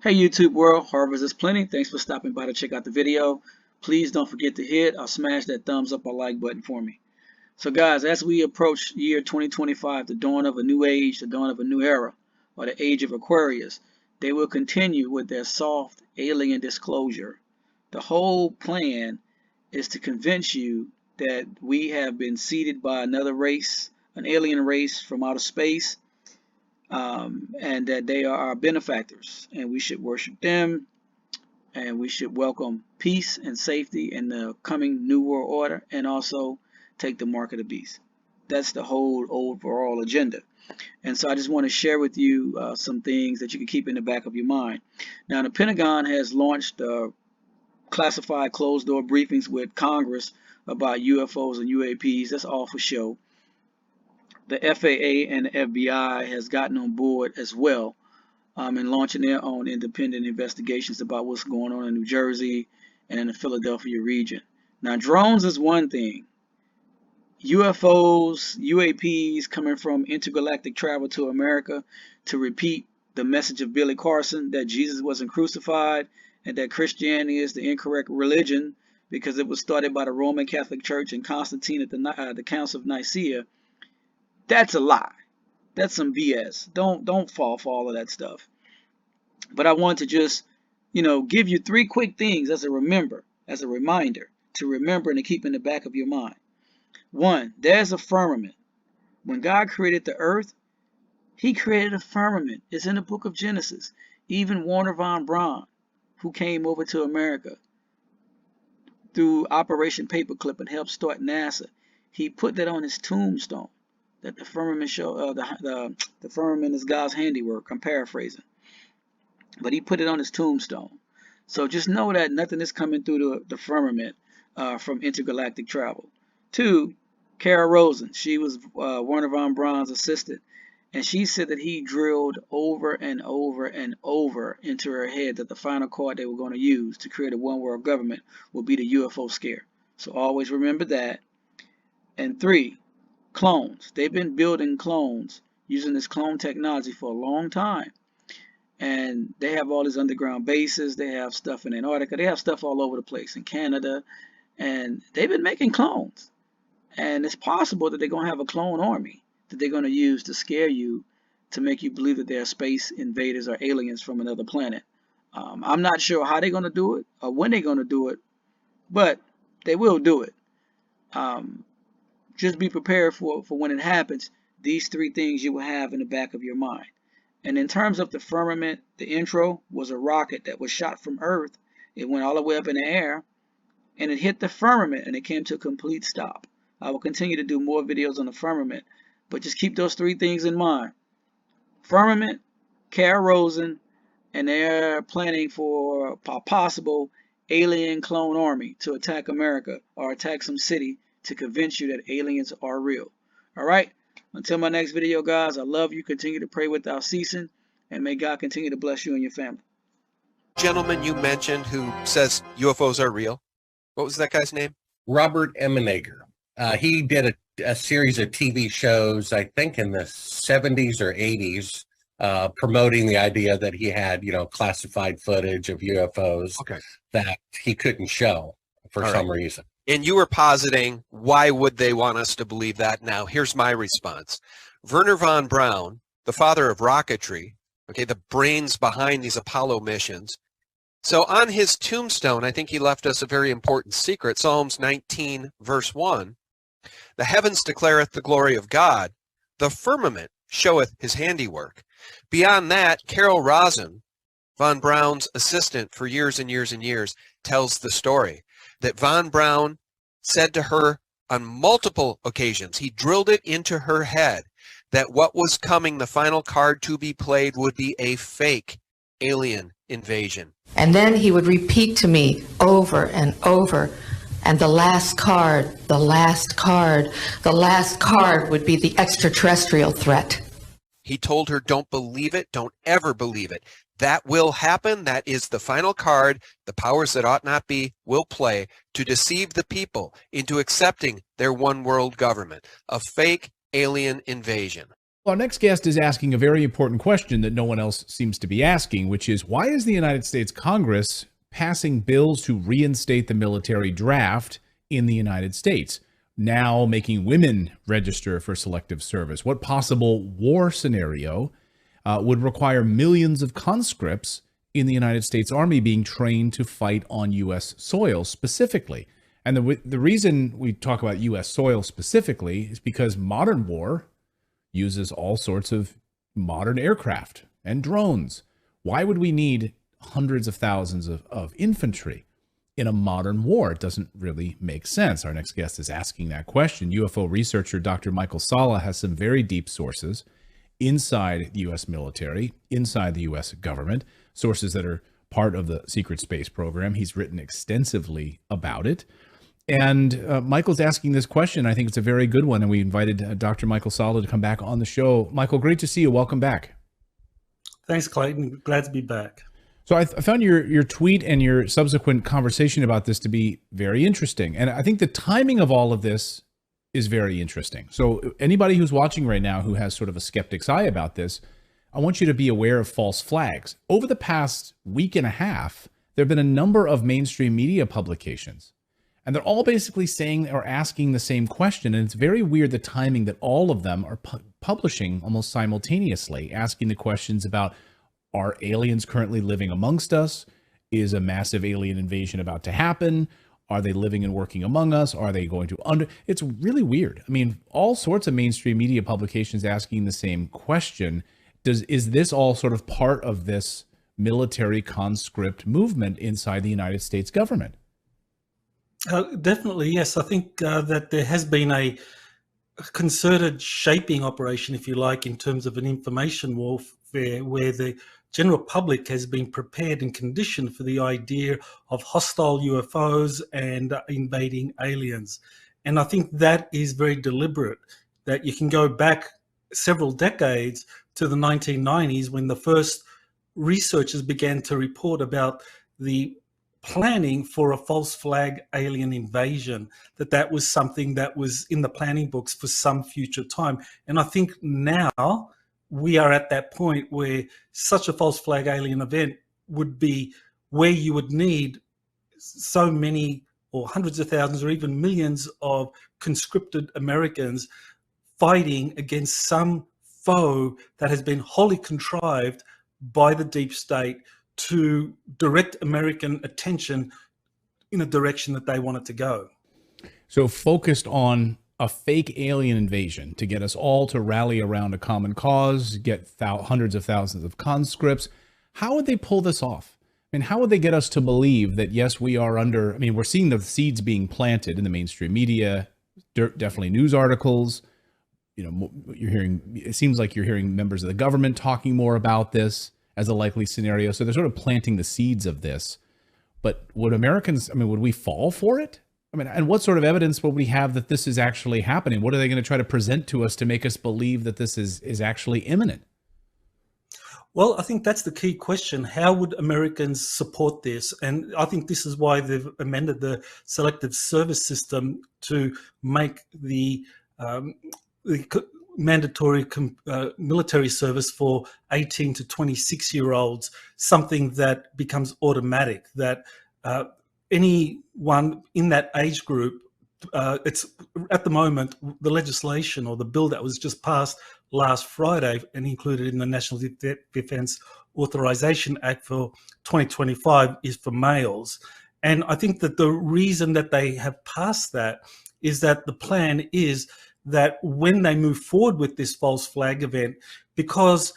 Hey YouTube world, Harvest is plenty. Thanks for stopping by to check out the video. Please don't forget to hit or smash that thumbs up or like button for me. So guys, as we approach year 2025, the dawn of a new age, the dawn of a new era, or the age of Aquarius, they will continue with their soft alien disclosure. The whole plan is to convince you that we have been seeded by another race, an alien race from outer space, and that they are our benefactors, and we should worship them, and we should welcome peace and safety in the coming new world order, and also take the mark of the beast. That's the whole overall agenda. And so I just want to share with you some things that you can keep in the back of your mind. Now, the Pentagon has launched classified closed-door briefings with Congress about UFOs and UAPs. That's all for show. The FAA and the FBI has gotten on board as well in launching their own independent investigations about what's going on in New Jersey and in the Philadelphia region. Now, drones is one thing. UFOs, UAPs coming from intergalactic travel to America to repeat the message of Billy Carson that Jesus wasn't crucified and that Christianity is the incorrect religion because it was started by the Roman Catholic Church and Constantine at the Council of Nicaea. That's a lie. That's some BS. Don't fall for all of that stuff. But I want to just, give you three quick things as a reminder to remember and to keep in the back of your mind. One, there's a firmament. When God created the earth, he created a firmament. It's in the book of Genesis. Even Wernher von Braun, who came over to America through Operation Paperclip and helped start NASA, he put that on his tombstone. That the firmament the firmament is God's handiwork. I'm paraphrasing, but he put it on his tombstone. So just know that nothing is coming through the firmament from intergalactic travel. Two, Kara Rosen, she was Wernher von Braun's assistant, and she said that he drilled over and over and over into her head that the final card they were going to use to create a one world government would be the UFO scare. So always remember that. And three, clones. They've been building clones using this clone technology for a long time. And they have all these underground bases. They have stuff in Antarctica. They have stuff all over the place in Canada. And they've been making clones. And it's possible that they're going to have a clone army that they're going to use to scare you, to make you believe that they're space invaders or aliens from another planet. I'm not sure how they're going to do it or when they're going to do it, but they will do it. Just be prepared for when it happens. These three things you will have in the back of your mind. And in terms of the firmament, the intro was a rocket that was shot from Earth. It went all the way up in the air, and it hit the firmament, and it came to a complete stop. I will continue to do more videos on the firmament, but just keep those three things in mind. Firmament, Kara Rosen, and they're planning for a possible alien clone army to attack America or attack some city to convince you that aliens are real. All right? Until my next video, guys, I love you. Continue to pray without ceasing, and may God continue to bless you and your family. Gentleman you mentioned who says UFOs are real. What was that guy's name? Robert Emenager. He did a series of TV shows, I think in the 70s or 80s, promoting the idea that he had, classified footage of UFOs that he couldn't show for some reason. And you were positing, why would they want us to believe that now? Here's my response. Wernher von Braun, the father of rocketry, the brains behind these Apollo missions. So on his tombstone, I think he left us a very important secret. Psalms 19, verse 1. The heavens declareth the glory of God. The firmament showeth his handiwork. Beyond that, Carol Rosen, von Braun's assistant for years and years and years, tells the story that von Braun said to her on multiple occasions, he drilled it into her head, that what was coming, the final card to be played, would be a fake alien invasion. And then he would repeat to me over and over, and the last card would be the extraterrestrial threat. He told her, don't believe it, don't ever believe it. That will happen. That is the final card the powers that ought not be will play to deceive the people into accepting their one world government, a fake alien invasion. Our next guest is asking a very important question that no one else seems to be asking, which is, why is the United States Congress passing bills to reinstate the military draft in the United States, now making women register for selective service? What possible war scenario would require millions of conscripts in the United States Army being trained to fight on U.S. soil specifically? And the reason we talk about U.S. soil specifically is because modern war uses all sorts of modern aircraft and drones. Why would we need hundreds of thousands of infantry in a modern war? It doesn't really make sense. Our next guest is asking that question. UFO researcher Dr. Michael Salla has some very deep sources inside the U.S. military, inside the U.S. government, sources that are part of the secret space program. He's written extensively about it. And Michael's asking this question. I think it's a very good one. And we invited Dr. Michael Salla to come back on the show. Michael, great to see you. Welcome back. Thanks, Clayton. Glad to be back. So I found your tweet and your subsequent conversation about this to be very interesting. And I think the timing of all of this is very interesting. So anybody who's watching right now who has sort of a skeptic's eye about this, I want you to be aware of false flags. Over the past week and a half, there have been a number of mainstream media publications, and they're all basically saying or asking the same question. And it's very weird, the timing that all of them are publishing almost simultaneously, asking the questions about, are aliens currently living amongst us? Is a massive alien invasion about to happen? Are they living and working among us? Are they going to It's really weird. I mean, all sorts of mainstream media publications asking the same question. Is this all sort of part of this military conscript movement inside the United States government? Definitely, yes. I think that there has been a concerted shaping operation, if you like, in terms of an information warfare where the general public has been prepared and conditioned for the idea of hostile UFOs and invading aliens. And I think that is very deliberate, that you can go back several decades to the 1990s when the first researchers began to report about the planning for a false flag alien invasion, that was something that was in the planning books for some future time. And I think now we are at that point where such a false flag alien event would be where you would need so many or hundreds of thousands or even millions of conscripted Americans fighting against some foe that has been wholly contrived by the deep state to direct American attention in a direction that they want it to go. So focused on a fake alien invasion to get us all to rally around a common cause, get hundreds of thousands of conscripts. How would they pull this off? I mean, how would they get us to believe that, yes, we are under, I mean, we're seeing the seeds being planted in the mainstream media, definitely news articles. You know, you're hearing, it seems like you're hearing members of the government talking more about this as a likely scenario. So they're sort of planting the seeds of this. But would Americans, I mean, would we fall for it? I mean, and what sort of evidence will we have that this is actually happening? What are they going to try to present to us to make us believe that this is actually imminent? Well, I think that's the key question. How would Americans support this? And I think this is why they've amended the selective service system to make the mandatory military service for 18 to 26-year-olds something that becomes automatic, that anyone in that age group, it's at the moment, the legislation or the bill that was just passed last Friday and included in the National Defense Authorization Act for 2025 is for males. And I think that the reason that they have passed that is that the plan is that when they move forward with this false flag event, because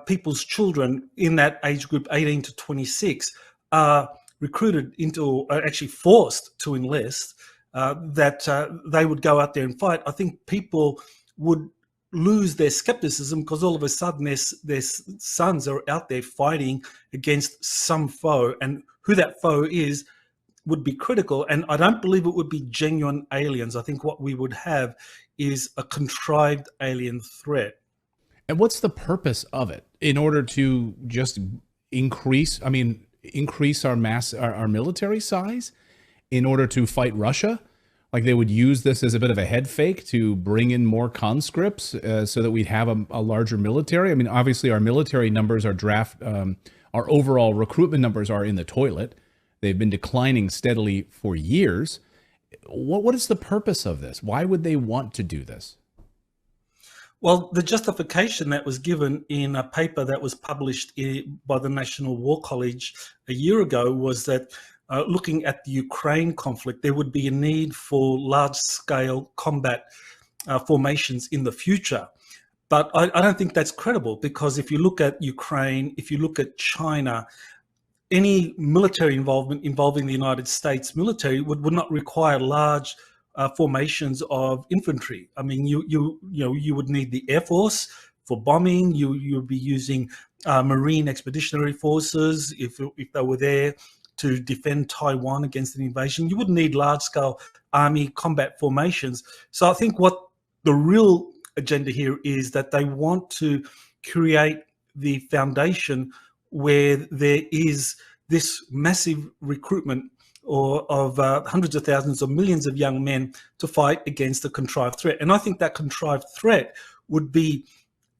people's children in that age group 18 to 26 are recruited into, or are actually forced to enlist, that they would go out there and fight, I think people would lose their skepticism because all of a sudden their sons are out there fighting against some foe, and who that foe is would be critical. And I don't believe it would be genuine aliens. I think what we would have is a contrived alien threat. And what's the purpose of it? In order to just increase our military size? In order to fight Russia? Like they would use this as a bit of a head fake to bring in more conscripts so that we'd have a larger military? I mean, obviously our military numbers, our overall recruitment numbers are in the toilet. They've been declining steadily for years. What is the purpose of this? Why would they want to do this? Well, the justification that was given in a paper that was published by the National War College a year ago was that looking at the Ukraine conflict, there would be a need for large-scale combat formations in the future. But I don't think that's credible, because if you look at Ukraine, if you look at China, any military involvement involving the United States military would not require large formations of infantry. I mean, you would need the Air Force for bombing. You would be using Marine Expeditionary Forces if they were there to defend Taiwan against an invasion. You wouldn't need large-scale army combat formations. So I think what the real agenda here is that they want to create the foundation where there is this massive recruitment of hundreds of thousands or millions of young men to fight against a contrived threat. And I think that contrived threat would be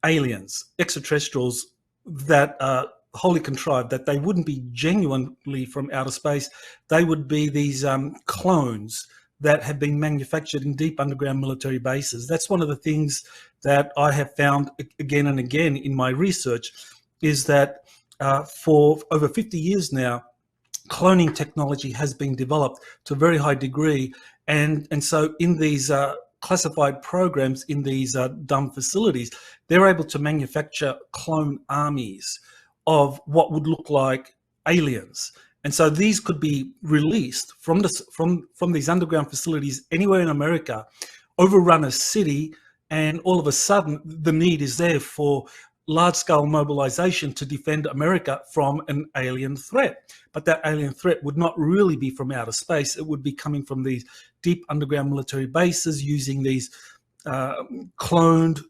aliens, extraterrestrials that are wholly contrived, that they wouldn't be genuinely from outer space. They would be these clones that have been manufactured in deep underground military bases. That's one of the things that I have found again and again in my research, is that for over 50 years now, cloning technology has been developed to a very high degree. And so in these classified programs, in these dumb facilities, they're able to manufacture clone armies of what would look like aliens. And so these could be released from these underground facilities anywhere in America, overrun a city, and all of a sudden the need is there for large-scale mobilization to defend America from an alien threat. But that alien threat would not really be from outer space. It would be coming from these deep underground military bases, using these cloned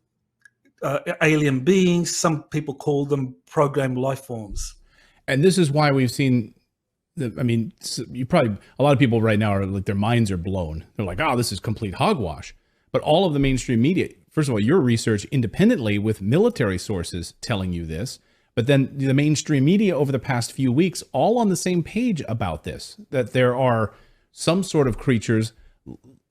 alien beings. Some people call them programmed life forms. And this is why we've seen, a lot of people right now are like, their minds are blown. They're like, oh, this is complete hogwash. But all of the mainstream media, first of all, your research independently with military sources telling you this, but then the mainstream media over the past few weeks, all on the same page about this, that there are some sort of creatures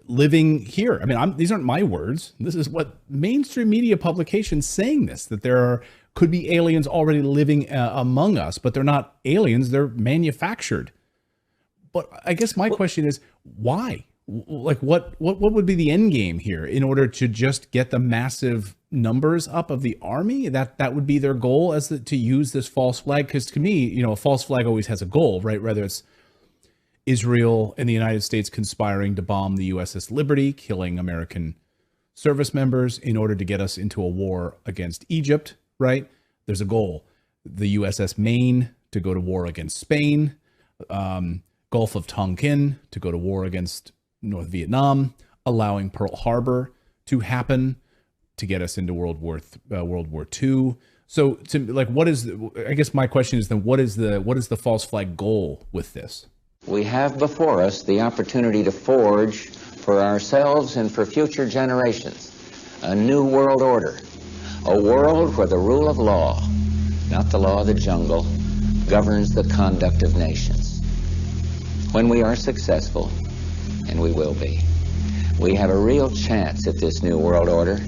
living here. I mean, these aren't my words. This is what mainstream media publications saying this, that there could be aliens already living among us, but they're not aliens, they're manufactured. But I guess my question is, why? Like, what would be the end game here in order to just get the massive numbers up of the army? That would be their goal, to use this false flag? Because to me, a false flag always has a goal, right? Whether it's Israel and the United States conspiring to bomb the USS Liberty, killing American service members in order to get us into a war against Egypt, right? There's a goal. The USS Maine to go to war against Spain, Gulf of Tonkin to go to war against North Vietnam, allowing Pearl Harbor to happen to get us into World War II. So, I guess my question is then, what is the false flag goal with this? We have before us the opportunity to forge for ourselves and for future generations a new world order, a world where the rule of law, not the law of the jungle, governs the conduct of nations. When we are successful, and we will be, we have a real chance at this new world order